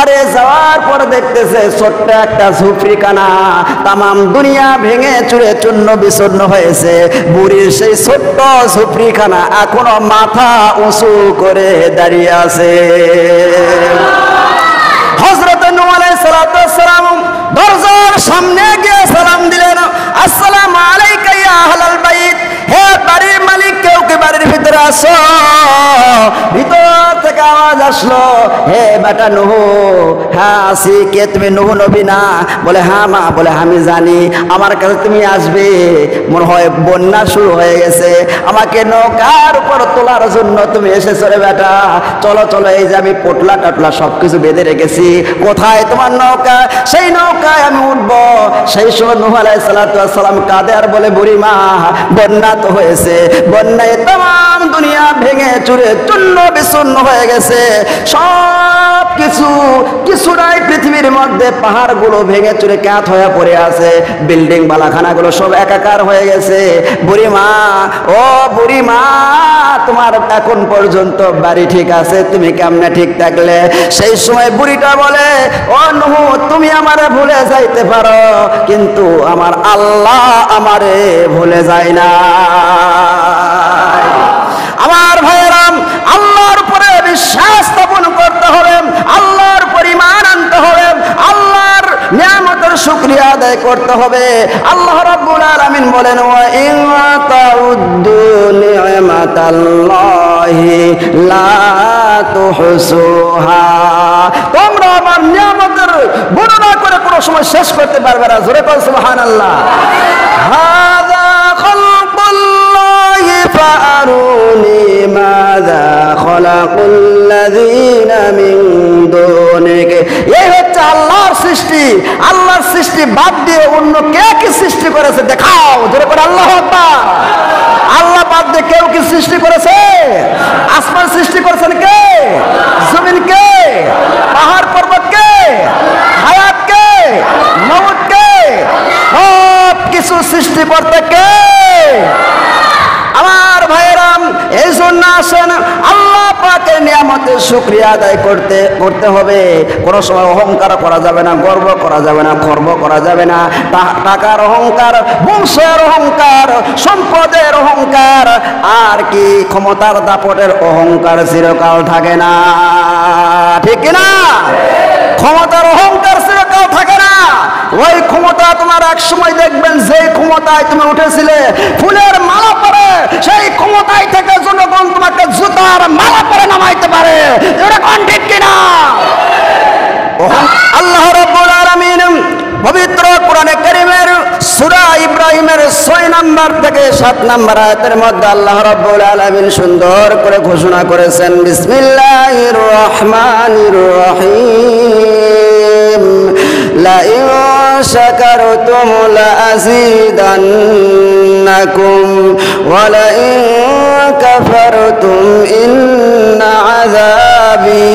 আরে যাওয়ার পর দেখতেছে ছোট্ট একটা ঝুপড়িখানা, তামাম দুনিয়া ভেঙে চুরে চূর্ণ বিচূর্ণ হয়েছে। বুড়ির সেই ছোট্ট ঝুপড়িখানা এখনো মাথা উঁচু করে দাঁড়িয়ে আছে। হযরত নূহ আলাইহিস সালাতু ওয়াস সালাম দরজার সামনে গিয়ে সালাম দিলেন, আসসালামু আলাইকা ইয়া আহলাল বাইত, হে বাড়ির মালিক, কেউ কি বাড়ির ভিতরে আসো? ভিতর থেকে আওয়াজ আসলো, হে বেটা নূহ। হ্যাঁ আসি। কে তুমি? নূহ নবী না? বলে হ্যাঁ মা। বলে আমি জানি আমার কাছে তুমি আসবে, মনে হয় বন্যা শুরু হয়ে গেছে, আমাকে নৌকার উপর তোলার জন্য তুমি এসেছো রে বেটা। চলো চলো, এই যে আমি পোটলা টাটলা সবকিছু বেঁধে রেখেছি, কোথায় তোমার নৌকা? সেই নৌকায় আমি উঠবো। সেই সময় নূহ আলাইহিস সালাতু ওয়াস সালাম কাঁদে আর বলে, বুড়ি মা, বন্যা তো হয়েছে, বন্যায় তাম দুনিয়া ভেঙে চুরে চূর্ণ বিচূর্ণ হয়ে গেছে, সব কিছু নাই পৃথিবীর মধ্যে। পাহাড়গুলো ভেঙে চুরে ক্যাত হয়ে পড়ে আছে, বিল্ডিং বালাখানাগুলো সব একাকার হয়ে গেছে। বুড়ি মা, ও বুড়ি মা, তোমার এখন পর্যন্ত বাড়ি ঠিক আছে, তুমি কেমনে ঠিক থাকলে? সেই সময় বুড়িটা বলে, ও নূহ, তুমি আমারে ভুলে যাইতে পারো, কিন্তু আমার আল্লাহ আমারে ভুলে যায় না। আমার ভাইয়েরাম, আল্লাহর উপরে বিশ্বাস স্থাপন করতে হবে, আল্লাহর পরিমাণ আনতে হবে, আল্লাহর নিয়ামতের শুকরিয়া আদায় করতে হবে। আল্লাহ রাব্বুল আলামিন বলেন, ওয়া ইন তাউদ্দু নি'মাতাল্লাহি লা তুহসুহা, তোমরা আমার নিয়ামতের বর্ণনা করে কোনো সময় শেষ করতে পারবে না। জোরে বল সুবহানাল্লাহ। হাযা খালকুল্লাহি ফাআরুনি মাযা খালাকুল্লাযীনা মিন দুনিহি, এই হচ্ছে আল্লাহর সৃষ্টি। আল্লাহর সৃষ্টি বাদ দিয়ে অন্য কে কি সৃষ্টি করেছে দেখাও। জোরে করে আল্লাহু আকবার। আল্লাহ বাদ দিয়ে কেউ কি সৃষ্টি করেছে? আসমান সৃষ্টি করেছেন কে? জমিন কে? পাহাড় পর্বত কে? হায়াত কে? মউত কে? সব কিছু সৃষ্টি করতে কে? আমার ভাইয়েরাম, এই জন্য আসেন আল্লাহ পাকের নিয়ামতের শুকরিয়া আদায় করতে হবে। কোনো সময় অহংকার করা যাবে না, গর্ব করা যাবে না, গর্ব করা যাবে না। টাকার অহংকার, বংশের অহংকার, সম্পদের অহংকার, আর কি ক্ষমতার দাপটের অহংকার চিরকাল থাকে না, ঠিক কিনা? ক্ষমতার অহংকার চিরকাল থাকে না। ওই ক্ষমতা তোমার এক সময় দেখবেন, যে ক্ষমতায় তুমি উঠেছিলে ফুলের মালা পরে, সেই ক্ষমতায় থেকে জনগণ তোমাকে জুতার মালা পরে নামাইতে পারে। এটা কোন ঠিক কিনা? আল্লাহ রাব্বুল আলামিন পবিত্র কোরআনে কারীমের সূরা ইব্রাহিমের 6 নম্বর থেকে 7 নম্বর আয়াতের মধ্যে আল্লাহ রাব্বুল আলামিন সুন্দর করে ঘোষণা করেছেন, বিসমিল্লাহির রহমানির রহিম, লা ইন শাকারতুম লা আযীদান্নাকুম ওয়া লা ইন কাফারতুম ইন্না আযাবি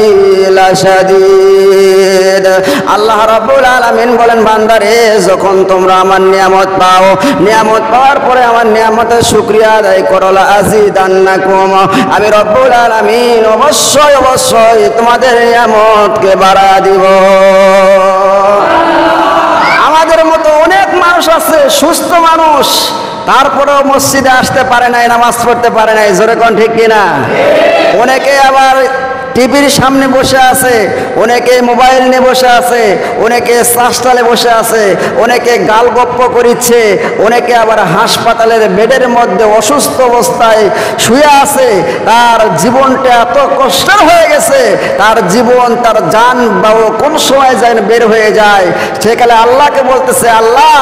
লাশাদীদ। আল্লাহ রাব্বুল আলামিন বলেন, বান্দারে, যখন তোমরা আমার নিয়ামত পাও, নিয়ামত পাওয়ার পরে আমার নিয়ামতের শুকরিয়া আদায় করো, লা আযীদান্নাকুম, আমি রব্বুল আলামিন অবশ্যই অবশ্যই তোমাদের নিয়ামতকে বাড়া দিব। আমাদের মতো অনেক মানুষ আছে, সুস্থ মানুষ, তারপরেও মসজিদে আসতে পারে নাই, নামাজ পড়তে পারে নাই। জোরে কোন ঠিক কিনা? অনেকে আবার টিভির সামনে বসে আছে, অনেকে মোবাইল নিয়ে বসে আছে, অনেকে চাষটালে বসে আছে, অনেকে গাল গপ্প করিচ্ছে, অনেকে আবার হাসপাতালের বেডের মধ্যে অসুস্থ অবস্থায় শুয়ে আছে। তার জীবনটা এত কষ্টের হয়ে গেছে, তার জীবন, তার জান বাবু কোন সময় যায় বের হয়ে যায়। সেকালে আল্লাহকে বলতেছে, আল্লাহ,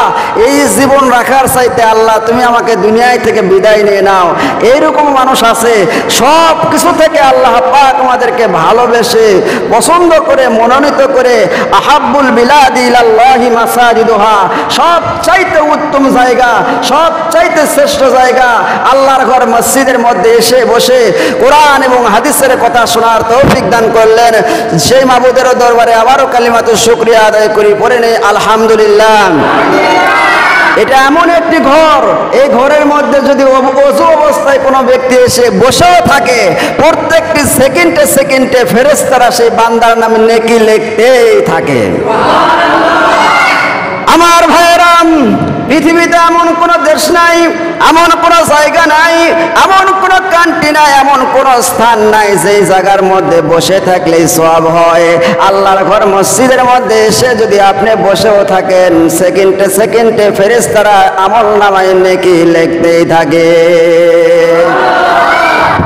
এই জীবন রাখার চাইতে আল্লাহ তুমি আমাকে দুনিয়ায় থেকে বিদায় নিয়ে নাও। এইরকম মানুষ আছে। সব কিছু থেকে আল্লাহ পাক আমাদেরকে ভালোবেসে, পছন্দ করে, মনোনীত করে, আহাব্বুল বিলাদি ইলাল্লাহি মাসাজিদুহা, সব চাইতে উত্তম জায়গা, সব চাইতে শ্রেষ্ঠ জায়গা আল্লাহর ঘর মসজিদের মধ্যে এসে বসে কোরআন এবং হাদিসের কথা শোনার তৌফিক দান করলেন। সেই মাবুদের দরবারে আবারও কালিমাতুশ শুকরিয়া আদায় করি, পড়ে নেই আলহামদুলিল্লাহ। এটা এমন একটি ঘর, এই ঘরের মধ্যে যদি ওযু অবস্থায় কোনো ব্যক্তি এসে বসেও থাকে, প্রত্যেকটি সেকেন্ডে সেকেন্ডে ফেরেশতারা সেই বান্দার নামে নেকি লিখতেই থাকে। আমার ভাইয়েরাম, পৃথিবীতে এমন কোনো দেশ নাই, এমন কোনো জায়গা নাই, এমন কোনো কান্ট্রি নাই, এমন কোনো স্থান নাই যেই জায়গার মধ্যে বসে থাকলেই সওয়াব হয়। আল্লাহর ঘর মসজিদের মধ্যে এসে যদি আপনি বসেও থাকেন, সেকেন্ডে সেকেন্ডে ফেরেশতারা আমলনামায় নেকি লিখতেই থাকে।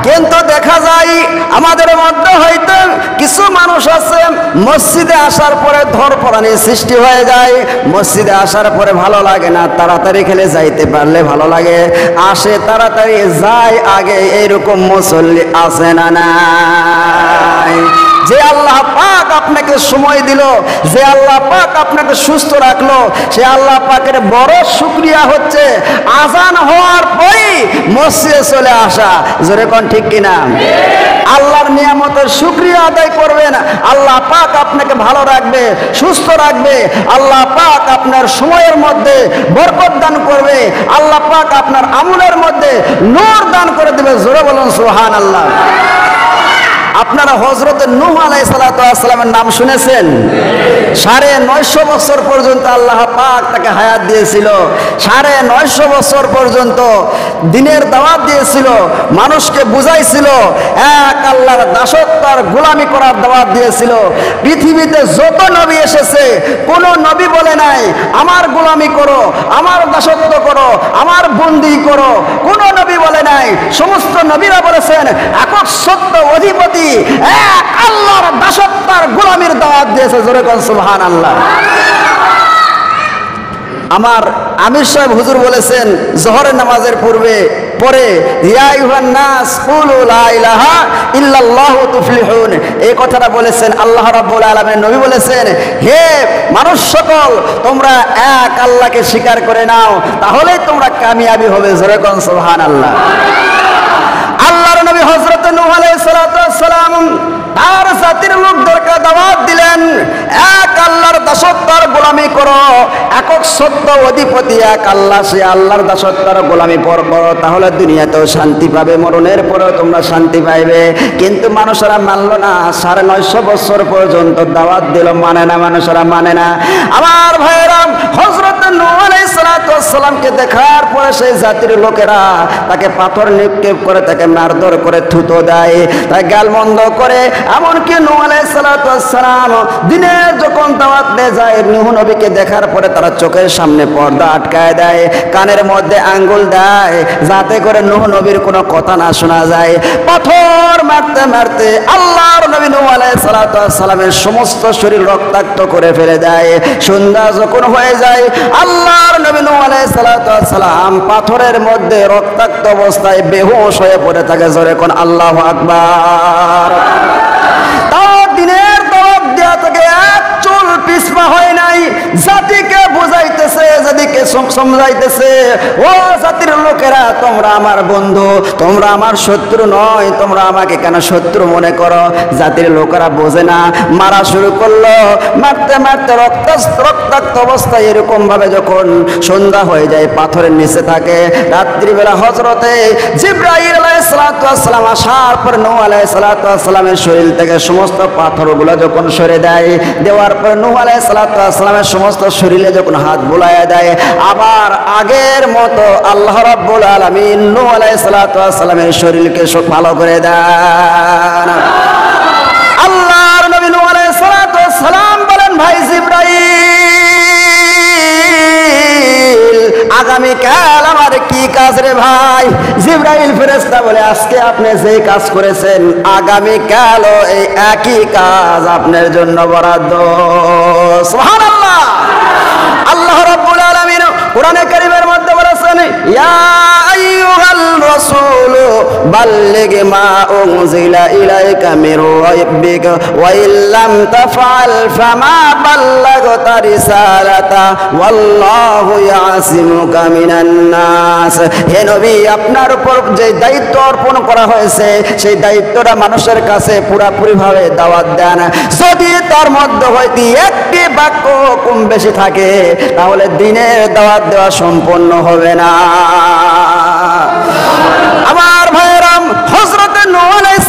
কিন্তু দেখা যায় আমাদের মধ্যে হয়তো কিছু মানুষ আছে মসজিদে আসার পরে ধরপড়ানির সৃষ্টি হয়ে যায়। মসজিদে আসার পরে ভালো লাগে না, তাড়াতাড়ি খেলে যাইতে পারলে ভালো লাগে, আসে তাড়াতাড়ি যায় আগে, এইরকম মুসল্লি আছে না নাই? যে আল্লাহ পাক আপনাকে সময় দিল, যে আল্লাহ পাক আপনাকে সুস্থ রাখলো, সে আল্লাহ পাকের বড় শুকরিয়া হচ্ছে আজান হওয়ার পরেই মসজিদে চলে আসা। জোরে কোন ঠিক কিনা? আল্লাহর নিয়ামতের শুকরিয়া আদায় করবেন, আল্লাহ পাক আপনাকে ভালো রাখবে, সুস্থ রাখবে, আল্লাহ পাক আপনার সময়ের মধ্যে বরকত দান করবে, আল্লাহ পাক আপনার আমলের মধ্যে নূর দান করে দেবে। জোরে বলুন সুবহানাল্লাহ। আপনারা হযরত নূহ আলাইহিস সালাতু ওয়াস সালামের নাম শুনেছেন? 950 বছর পর্যন্ত আল্লাহ পাক তাকে হায়াত দিয়েছিল। 950 বছর পর্যন্ত দ্বীনের দাওয়াত দিয়েছিল, মানুষকে বুঝাইছিল, এক আল্লাহর দাসত্ব আর গোলামি করার দাওয়াত দিয়েছিল। পৃথিবীতে যত নবী এসেছে, কোন নবী বলে নাই আমার গোলামি করো, আমার দাসত্ব করো, আমার বন্দী করো। কোন নবী বলে নাই। সমস্ত নবীরা বলেছেন একক সত্য অধিপতি এক আল্লাহর দাসত্ব আর গোলামির দাওয়াত দিয়েছে। জোরে কোন সুবহানাল্লাহ। আমার আমির সাহেব হুজুর বলেছেন জোহরের নামাজের পরে ইয়া আইয়ুহান নাস কুলু লা ইলাহা ইল্লাল্লাহু তুফলিহুন, এই কথাটা বলেছেন আল্লাহ রাব্বুল আলামিন। নবী বলেছেন হে মানুষ সকল, তোমরা এক আল্লাহকে স্বীকার করে নাও, তাহলেই তোমরা কামিয়াবি হবে। জোরে কোন সুবহানাল্লাহ। আল্লাহর নবী হযরত নূহ আলাইহিস সালাতু ওয়াস সালাম তার জাতির লোকদেরকে দাওয়াত দিলেন এক আল্লাহর দাসত্ব আর গোলামি করো, একক সত্য অধিপতি এক আল্লাহ, সে আল্লাহর দাসত্ব আর গোলামি করো, তাহলে দুনিয়াতেও শান্তি পাবে, মরণের পরেও তোমরা শান্তি পাইবে। কিন্তু মানুষেরা মানলো না। 950 বছর পর্যন্ত দাওয়াত দিল, মানে না, মানুষেরা মানে না। আমার ভাইয়েরা, হযরত নূহ আলাইহিস সালাতু ওয়াস সালামকে দেখার পরে সেই জাতির লোকেরা তাকে পাথর নিক্ষেপ করে, তাকে মারধর করে, থুতো দেয়, তাই গালমন্দ করে। এমনকি নূহ আলাইহিস সালাতু ওয়াস সালাম দিনে যখন দাওয়াত দিয়ে যায়, নূহ নবীকে দেখার পরে তারা চোখের সামনে পর্দা আটকায় দেয়, কানের মধ্যে আঙ্গুল দেয়, যাতে করে নূহ নবীর কোনো কথা না শোনা যায়। পাথর মারতে মারতে আল্লাহর নবী নূহ আলাইহিস সালাতু ওয়াস সালামের সমস্ত শরীর রক্তাক্ত করে ফেলে দেয়। সন্ধ্যা যখন হয়ে যায়, আল্লাহর নবী নূহ আলাইহিস সালাতু ওয়াস সালাম পাথরের মধ্যে রক্তাক্ত অবস্থায় বেহুশ হয়ে পড়ে থাকে। জোরে কোন আল্লাহু আকবার। তার দিনের দাওয়াত দেয়া থেকে এক চুল পিছপা হয় নাই। জাতিকে বুঝাইতেছে, জাতিকে সমঝাইতেছে, ও জাতির লোকেরা, তোমরা আমার বন্ধু, তোমরা আমার শত্রু নয়, তোমরা আমাকে কেন শত্রু মনে করো? জাতির লোকেরা বোঝে না, মারা শুরু করলো। মারতে মারতে রক্তাক্ত অবস্থায় এরকম ভাবে যখন সন্ধ্যা হয়ে যায়, পাথরের নিচে থাকে। রাত্রিবেলা হযরতে জিবরাইল আলাইহিস সালাতু ওয়াস সালাম আসার পর নূহ আলাইহিস সালাতু ওয়াস সালামের শরীর থেকে সমস্ত পাথরগুলো যখন সরে দেয়, দেওয়ার পর নূহ আলাইহিস সালাতু ওয়াস সালামের সমস্ত শরীরে যখন হাত বুলাইয়া দেয়, আবার আগের মতো আল্লাহ রাব্বুল আলামিন নূহ আলাইহিস সালাতু ওয়াস সালামের শরীরকে ভালো করে দেন। আল্লাহর নবী নূহ আলাইহিস সালাতু ওয়াস সালাম বলেন, ভাই জিবরাইল, আগামীকাল আমার কি কাজ রে ভাই? জিবরাইল ফেরেশতা বলে, আজকে আপনি যে কাজ করেছেন, আগামীকালও এই একই কাজ আপনার জন্য বরাদ্দ। সুবহানাল্লাহ। আল্লাহ রাব্বুল আলামিন কোরআনে কারীমের মধ্যে বলেছেন, ইয়া আইয়ুহাল রাসূলু বাল্লিগ মা উনজিলা ইলাইকা মির রাব্বিকা ওয়া ইল্লাম তাফআল ফামা বাল্লাগতা রিসালাতা ওয়াল্লাহু ইয়াসিমুকা মিনান নাস। হে নবী, আপনার উপর যে দায়িত্ব অর্পণ করা হয়েছে সেই দায়িত্বটা মানুষের কাছে পুরোপুরি ভাবে দাওয়াত দেন। যদি তার মধ্যে হয়তো একটি বাক্য কম বেশি থাকে তাহলে দিনের দাওয়াত দেওয়া সম্পন্ন হবে না। আমার ভাইয়েরাম, হযরত নূহ আলাইহিস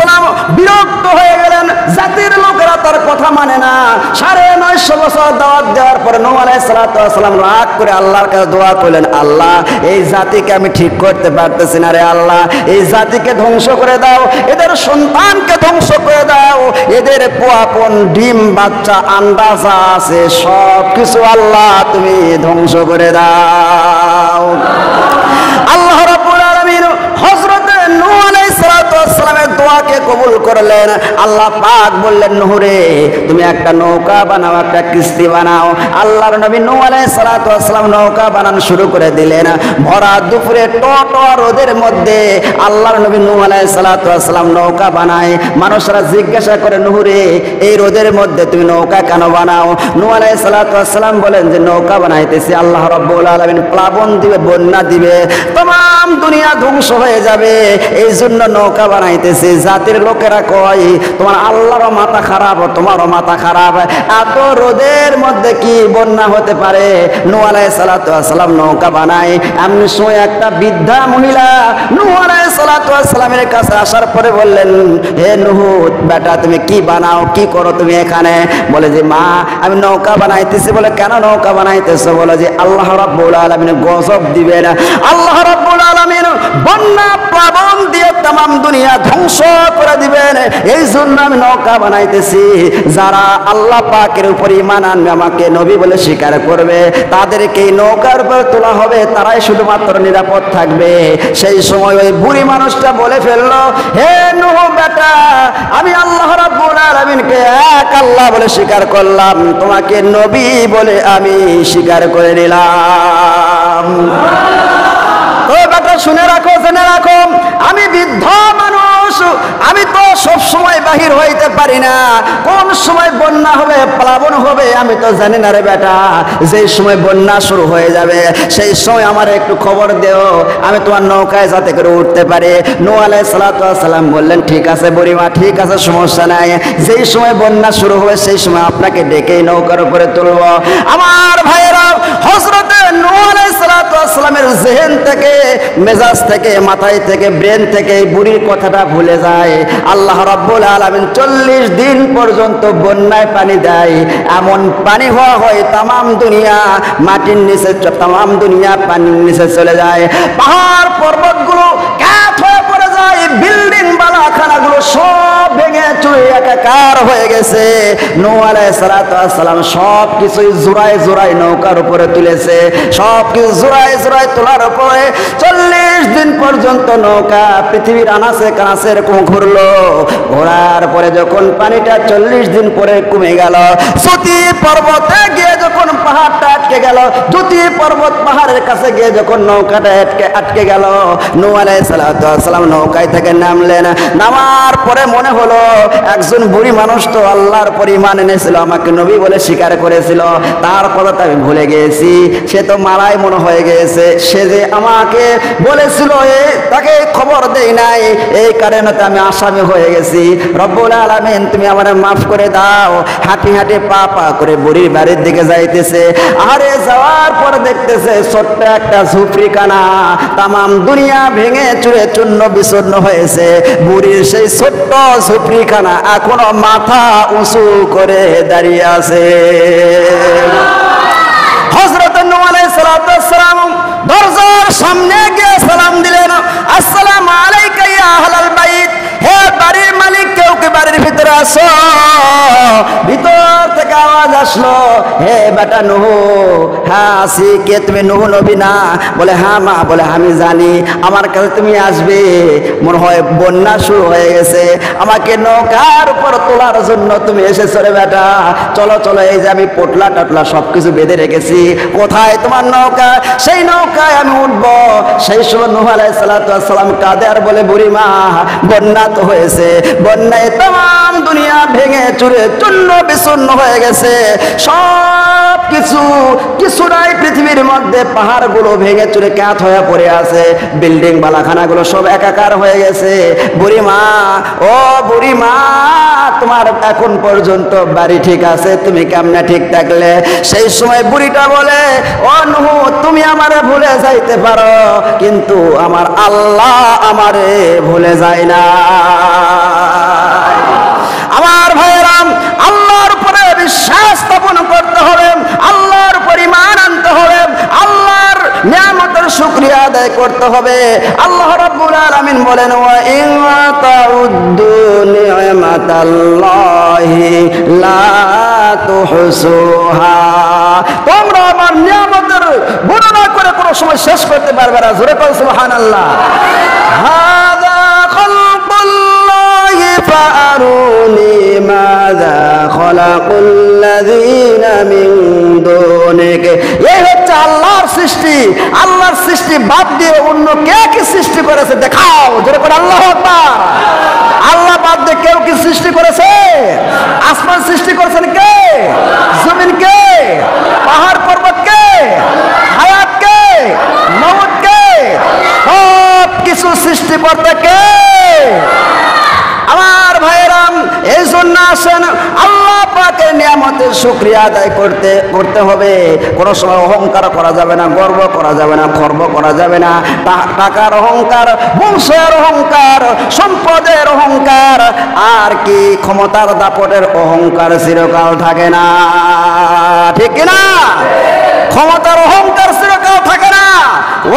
সালাম বিরক্ত হয়ে গেলেন, জাতির লোকেরা তার কথা মানে না। 950 বছর দাওয়াত দেওয়ার পরে নূহ আলাইহিস সালাম রাগ করে আল্লাহর কাছে দোয়া করলেন, আল্লাহ এই জাতিকে আমি ঠিক করতে পারতেছি না রে আল্লাহ, এই জাতিকে ধ্বংস করে দাও, এদের সন্তানকে ধ্বংস করে দাও, এদের পোয়াপন ডিম বাচ্চা আন্ডা যা আছে সব কিছু আল্লাহ তুমি ধ্বংস করে দাও। আল্লাহ রাব্বুল আলামিন হযরত নূহ আলাইহিস সালামের দোয়াকে কবুল করলেন। আল্লাহ পাক বললেন, নূহ রে, তুমি একটা নৌকা বানাও, একটা কিস্তি বানাও। আল্লাহর নবী নূহ আলাইহিস সালাম নৌকা বানানো শুরু করে দিলেন। ভরা দুপুরে টটর রোদের মধ্যে আল্লাহর নবী নূহ আলাইহিস সালাম নৌকা বানায়। মানুষরা জিজ্ঞাসা করে, নূহ রে, এই রোদের মধ্যে তুমি নৌকা কেন বানাও? নূহ আলাইহিস সালাম বলেন যে নৌকা বানাইতেছি, আল্লাহ রাব্বুল আলামিন প্লাবন দিবে, বন্যা দিবে, तमाम দুনিয়া ধ্বংস হয়ে যাবে, এই জন্য নৌকা বানাইতেছি। জাতির লোকেরা কয় তোমার আল্লাহরও মাথা খারাপ, তোমারও মাথা খারাপ, এত রোদের মধ্যে কি বন্যা হতে পারে? নূহ আলাইহিস সালাম নৌকা বানায়। এমনি সময় একটা বৃদ্ধা মহিলা নূহ আলাইহিস সালামের কাছে আসার পরে বললেন, হে নূহ বেটা, তুমি কি বানাও, কি করো তুমি এখানে? বলে যে মা, আমি নৌকা বানাইতেছি। বলে কেন নৌকা বানাইতেছো? বলে যে আল্লাহ রাব্বুল আলামিন গজব দিবেন, আল্লাহ রাব্বুল আলামিন বন্যা প্লাবন দিয়ে तमाम দুনিয়া ধ্বংস করে দিবেন, এই জন্য আমি নৌকা বানাইতেছি। যারা আল্লাহ পাকের উপর ঈমান আনবে, আমাকে নবী বলে স্বীকার করবে, তাদেরকে এই নৌকার উপর তোলা হবে, তারাই শুধুমাত্র নিরাপদ থাকবে। সেই সময় ওই বুড়ি মানুষটা বলে ফেললো, হে নূহ বেটা, আমি আল্লাহ রাব্বুল আলামিনকে এক আল্লাহ বলে স্বীকার করলাম, তোমাকে নবী বলে আমি স্বীকার করে নিলাম। ও বেটা, শুনে রাখো, জেনে রাখো, আমি বৃদ্ধ মানুষ, আমি তো সব সময় বাহির হইতে পারি না। কোন সময় বন্যা হবে, প্লাবন হবে আমি তো জানি না রে বেটা। যেই সময় বন্যা শুরু হয়ে যাবে সেই সময় আমার একটু খবর দেও, আমি তোমার নৌকায় যাতে করে উঠতে পারি। নূহ আলাইহিস সালাম বললেন, ঠিক আছে বুড়িমা, ঠিক আছে, সমস্যা নাই। যেই সময় বন্যা শুরু হবে সেই সময় আপনাকে ডেকে নৌকার উপরে তুলব। আমার ভাইয়েরা, হযরত নূহ আলাইহিস সালামের জেহেন থেকে, মেজাজ থেকে, মাথায় থেকে, ব্রেন থেকে এই বুড়ির কথাটা ভুলে যায়। আল্লাহ রাব্বুল আলামিন 40 দিন পর্যন্ত বন্যায় পানি দেয়। এমন পানি হওয়া হয় तमाम দুনিয়া মাটির নিচে, तमाम দুনিয়া পানির নিচে চলে যায়। পাহাড় পর্বতগুলো কাত হয়ে পড়ে যায়, বিল্ডিং বালাখানাগুলো সব ভেঙে চুরে একাকার হয়ে গেছে। নূহ আলাইহিস সালাম সব কিছুই জোড়ায় জোড়ায় নৌকার উপরে তুলেছে। সব কিছু জোড়ায় জোড়ায় তোলার উপরে 40 দিন পর্যন্ত নৌকা পৃথিবীর আনাচে কানাচে এরকম ঘুরলো। ঘোরার পরে যখন পানিটা 40 দিন পরে কমে গেল, জ্যোতি পর্বতে গিয়ে যখন পাহাড়টা আটকে গেল, জ্যোতি পর্বত পাহাড়ের কাছে গিয়ে যখন নৌকাটা আটকে গেল, নূহ আলাইহিস সালাম নৌকায় থেকে নামলেন। নামার পরে মনে হলো একজন বুড়ি মানুষ তো আল্লাহর পর ঈমান এনেছিল, আমাকে নবী বলে স্বীকার করেছিল, তার কথাটা আমি ভুলে গেছি। সে তো মারাই মনে হয়ে গেছে, সে যে আমাকে বলেছিল তাকে খবর দেই নাই, এই কারণে তো আমি আসামি হয়ে গেছি। রব্বুল আলামিন তুমি আমারে মাফ করে দাও। হাঁটি হাঁটি পা পা করে বুড়ির বাড়ির দিকে যাইতেছে। আরে যাওয়ার পরে দেখতেছে ছোট্ট একটা ঝুপড়িখানা, तमाम দুনিয়া ভেঙে চুরে চূর্ণ বিচূর্ণ হয়েছে। বুড়ির সেই ছোট্ট ঝুপড়িখানা এখনো মাথা উঁচু করে দাঁড়িয়ে আছে। হযরত নূহ আলাইহিস সালাম দরজার সামনে গিয়ে সালাম দিলেন, আসসালামু আলাইকা ইয়া আহলাল বাইত, হে বাড়ির মালিক, কেউ কি বাড়ির ভিতরে ভিতরে আসো। ভিতর থেকে আওয়াজ আসলো, হে বেটা নূহ, হ্যাঁ আসি। কে তুমি? নূহ নবী না? বলে হ্যাঁ মা। বলে আমি জানি আমার কাছে তুমি আসবে, মনে হয় বন্যা শুরু হয়ে গেছে, আমাকে নৌকার উপর তোলার জন্য তুমি এসেছো রে বেটা। চলো চলো, এই যে আমি পোটলা টাটলা সবকিছু বেঁধে রেখেছি, কোথায় তোমার নৌকা? সেই নৌকায় আমি উঠবো। সেই সময় নূহ আলাইহিস সালাম কাঁদে আর বলে, বুড়ি মা, বন্যা তো হয়েছে, বন্যায় তাম দুনিয়া ভেঙে চুরে চূর্ণ বিচূর্ণ হয়ে গেছে, সব কিছু নাই পৃথিবীর মধ্যে। পাহাড়গুলো ভেঙে চুরে কাঠ হয়ে পড়ে আছে, বিল্ডিং বালাখানাগুলো সব একাকার হয়ে গেছে। বুড়ি মা, ও বুড়ি মা, তোমার এখন পর্যন্ত বাড়ি ঠিক আছে, তুমি কেমনে ঠিক থাকলে? সেই সময় বুড়িটা বলে, ও নূহ, তুমি আমারে ভুলে যাইতে পারো, কিন্তু আমার আল্লাহ আমারে ভুলে যায় না। আমার ভাইয়েরাম, আল্লাহর উপরে বিশ্বাস স্থাপন করতে হবে, আল্লাহর উপর ঈমান আনতে হবে, আল্লাহর নিয়ামতের শুকরিয়া আদায় করতে হবে। আল্লাহ রাব্বুল আলামিন বলেন, ওয়া ইন তাউদ্দু নি'মাতাল্লাহি লা তুহসুহা। তোমরা আমার নিয়ামতের বর্ণনা করে কোনো সময় শেষ করতে পারবে না। জোরে বল সুবহানাল্লাহ। হাযা খালকুল্লাহি ফাআরুনি মাযা খালাকুল্লাযীনা মিন দুনিহি। এই হচ্ছে আল্লাহর সৃষ্টি। আল্লাহর সৃষ্টি বাদ দিয়ে অন্য কে কি সৃষ্টি করেছে দেখাও। জোরে করে আল্লাহু আকবার। আল্লাহ বাদ দিয়ে কেউ কি সৃষ্টি করেছে? আসমান সৃষ্টি করেছেন কে? জমিন কে? পাহাড় পর্বত কে? হায়াত কে? মওত কে? সব কিছু সৃষ্টি করতে কে? আমার ভাইয়েরাম, এই জন্য আসেন আল্লাহ পাকের নিয়ামতের শুকরিয়া আদায় করতে হবে। কোনো সময় অহংকার করা যাবে না, গর্ব করা যাবে না, খর্ব করা যাবে না। টাকার অহংকার, বংশের অহংকার, সম্পদের অহংকার, আর কি ক্ষমতার দাপটের অহংকার চিরকাল থাকে না, ঠিক কিনা? ক্ষমতার অহংকার চিরকাল থাকে না।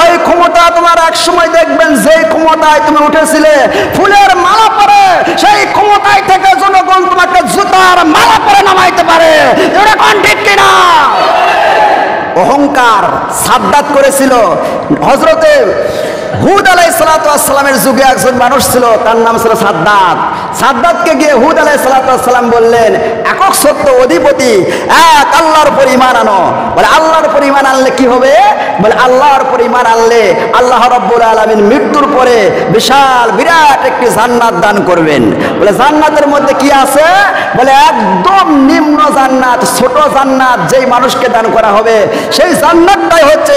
ওই ক্ষমতা তোমার এক সময় দেখবেন, যেই ক্ষমতায় তুমি উঠেছিলে ফুলের মালা পরে, সেই ক্ষমতায় থেকে জনগণ তোমাকে জুতার মালা পরে নামাইতে পারে। এটা কোন ঠিক কিনা? অহংকার সাদ্দাত করেছিল। হযরতে হুদ আলাইহিস সালামের যুগে একজন মানুষ ছিল, তার নাম ছিল সাদ্দাত। সাদ্দাতকে গিয়ে হুদ আলাইহিস সালাম বললেন, একক সত্য অধিপতি এক আল্লাহর উপর ঈমান আনো। বলে আল্লাহর উপর ঈমান আনলে কি হবে? বলে আল্লাহর উপর ঈমান আনলে আল্লাহ রাব্বুল আলামিন মৃত্যুর পরে বিশাল বিরাট একটি জান্নাত দান করবেন। বলে জান্নাতের মধ্যে কি আছে? বলে একদম নিম্ন জান্নাত, ছোট জান্নাত যেই মানুষকে দান করা হবে, সেই জান্নাতটাই হচ্ছে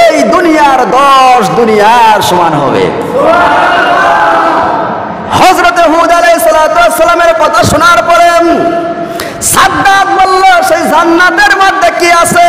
এই দুনিয়ার 10 দুনিয়ার সমান হবে। হযরতে হুদ আলাইহিস সালামের কথা শোনার পরে সাদ্দাত বলল, সেই জান্নাতের মধ্যে কি আছে?